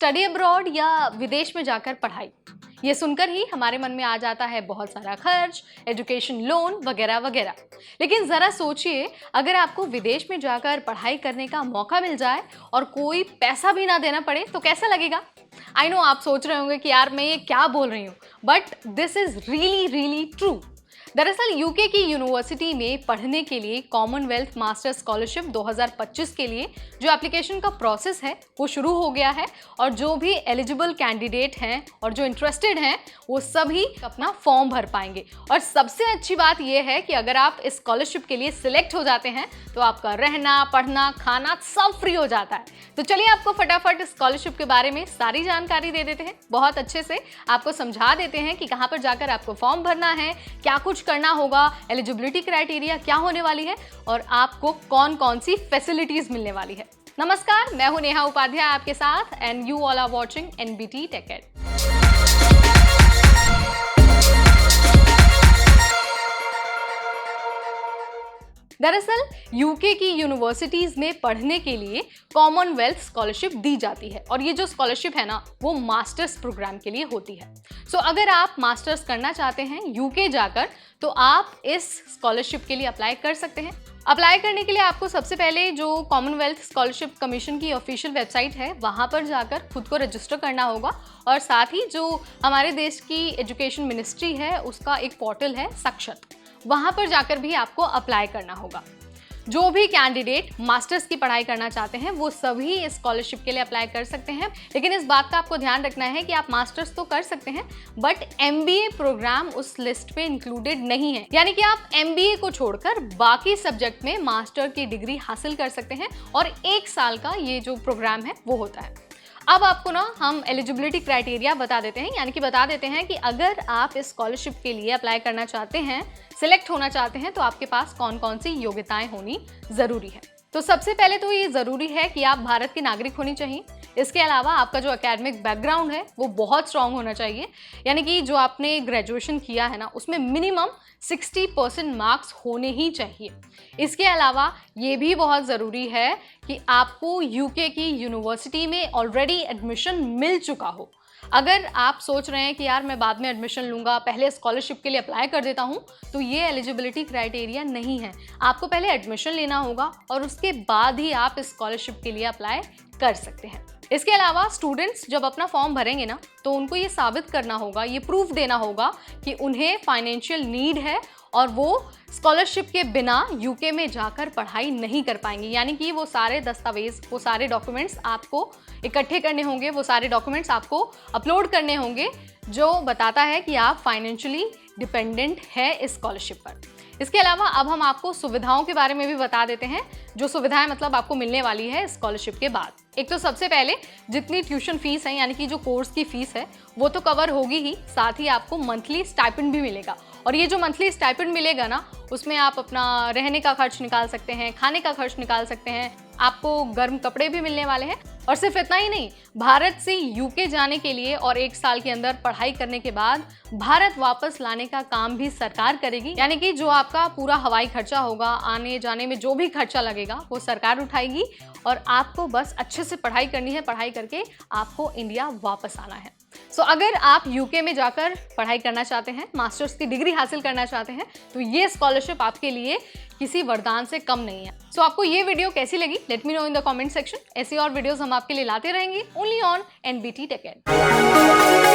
Study abroad या विदेश में जाकर पढ़ाई, ये सुनकर ही हमारे मन में आ जाता है बहुत सारा खर्च, एजुकेशन लोन वगैरह वगैरह। लेकिन ज़रा सोचिए, अगर आपको विदेश में जाकर पढ़ाई करने का मौका मिल जाए और कोई पैसा भी ना देना पड़े तो कैसा लगेगा? आई नो आप सोच रहे होंगे कि यार मैं ये क्या बोल रही हूँ, but this is really really true. दरअसल यूके की यूनिवर्सिटी में पढ़ने के लिए कॉमनवेल्थ मास्टर स्कॉलरशिप 2025 के लिए जो एप्लीकेशन का प्रोसेस है वो शुरू हो गया है और जो भी एलिजिबल कैंडिडेट हैं और जो इंटरेस्टेड हैं वो सभी अपना फॉर्म भर पाएंगे। और सबसे अच्छी बात यह है कि अगर आप इस स्कॉलरशिप के लिए सिलेक्ट हो जाते हैं तो आपका रहना, पढ़ना, खाना सब फ्री हो जाता है। तो चलिए आपको फटाफट स्कॉलरशिप के बारे में सारी जानकारी दे देते हैं, बहुत अच्छे से आपको समझा देते हैं कि कहाँ पर जाकर आपको फॉर्म भरना है, क्या कुछ करना होगा, एलिजिबिलिटी क्राइटेरिया क्या होने वाली है और आपको कौन कौन सी फैसिलिटीज मिलने वाली है। नमस्कार, मैं हूं नेहा उपाध्याय आपके साथ and you all are watching NBT tech ed. दरअसल यूके की यूनिवर्सिटीज में पढ़ने के लिए कॉमनवेल्थ स्कॉलरशिप दी जाती है और ये जो स्कॉलरशिप है ना वो मास्टर्स प्रोग्राम के लिए होती है। सो अगर आप मास्टर्स करना चाहते हैं यूके जाकर तो आप इस स्कॉलरशिप के लिए अप्लाई कर सकते हैं। अप्लाई करने के लिए आपको सबसे पहले जो कॉमनवेल्थ स्कॉलरशिप कमीशन की ऑफिशियल वेबसाइट है वहाँ पर जाकर खुद को रजिस्टर करना होगा और साथ ही जो हमारे देश की एजुकेशन मिनिस्ट्री है उसका एक पोर्टल है सक्षत, वहाँ पर जाकर भी आपको अप्लाई करना होगा। जो भी कैंडिडेट मास्टर्स की पढ़ाई करना चाहते हैं वो सभी इस स्कॉलरशिप के लिए अप्लाई कर सकते हैं। लेकिन इस बात का आपको ध्यान रखना है कि आप मास्टर्स तो कर सकते हैं बट एमबीए प्रोग्राम उस लिस्ट पे इंक्लूडेड नहीं है, यानी कि आप एमबीए को छोड़कर बाकी सब्जेक्ट में मास्टर की डिग्री हासिल कर सकते हैं और 1 साल का ये जो प्रोग्राम है वो होता है। अब आपको ना हम एलिजिबिलिटी क्राइटेरिया बता देते हैं, यानी कि बता देते हैं कि अगर आप इस स्कॉलरशिप के लिए अप्लाई करना चाहते हैं, सिलेक्ट होना चाहते हैं तो आपके पास कौन कौन सी योग्यताएं होनी ज़रूरी है। तो सबसे पहले तो ये ज़रूरी है कि आप भारत के नागरिक होनी चाहिए। इसके अलावा आपका जो एकेडमिक बैकग्राउंड है वो बहुत स्ट्रांग होना चाहिए, यानी कि जो आपने ग्रेजुएशन किया है ना उसमें मिनिमम 60% मार्क्स होने ही चाहिए। इसके अलावा ये भी बहुत ज़रूरी है कि आपको यूके की यूनिवर्सिटी में ऑलरेडी एडमिशन मिल चुका हो। अगर आप सोच रहे हैं कि यार मैं बाद में एडमिशन लूँगा, पहले स्कॉलरशिप के लिए अप्लाई कर देता हूँ, तो ये एलिजिबिलिटी क्राइटेरिया नहीं है। आपको पहले एडमिशन लेना होगा और उसके बाद ही आप इस स्कॉलरशिप के लिए अप्लाई कर सकते हैं। इसके अलावा स्टूडेंट्स जब अपना फॉर्म भरेंगे ना तो उनको ये साबित करना होगा, ये प्रूफ देना होगा कि उन्हें फाइनेंशियल नीड है और वो स्कॉलरशिप के बिना यूके में जाकर पढ़ाई नहीं कर पाएंगे। यानी कि वो सारे दस्तावेज, वो सारे डॉक्यूमेंट्स आपको इकट्ठे करने होंगे, वो सारे डॉक्यूमेंट्स आपको अपलोड करने होंगे जो बताता है कि आप फाइनेंशियली डिपेंडेंट है इस स्कॉलरशिप पर। इसके अलावा अब हम आपको सुविधाओं के बारे में भी बता देते हैं, जो सुविधाएं मतलब आपको मिलने वाली है स्कॉलरशिप के बाद। एक तो सबसे पहले जितनी ट्यूशन फीस है, यानी कि जो कोर्स की फीस है वो तो कवर होगी ही, साथ ही आपको मंथली स्टाइपेंड भी मिलेगा। और ये जो मंथली स्टाइपेंड मिलेगा ना उसमें आप अपना रहने का खर्च निकाल सकते हैं, खाने का खर्च निकाल सकते हैं, आपको गर्म कपड़े भी मिलने वाले हैं। और सिर्फ इतना ही नहीं, भारत से यूके जाने के लिए और 1 साल के अंदर पढ़ाई करने के बाद भारत वापस लाने का काम भी सरकार करेगी, यानी कि जो आपका पूरा हवाई खर्चा होगा, आने जाने में जो भी खर्चा लगेगा वो सरकार उठाएगी और आपको बस अच्छे से पढ़ाई करनी है, पढ़ाई करके आपको इंडिया वापस आना है। सो अगर आप यूके में जाकर पढ़ाई करना चाहते हैं, मास्टर्स की डिग्री हासिल करना चाहते हैं तो ये स्कॉलरशिप आपके लिए किसी वरदान से कम नहीं है। सो आपको ये वीडियो कैसी लगी let me know in the comment section. ऐसी और वीडियोस हम आपके लिए लाते रहेंगे only on NBT tech add.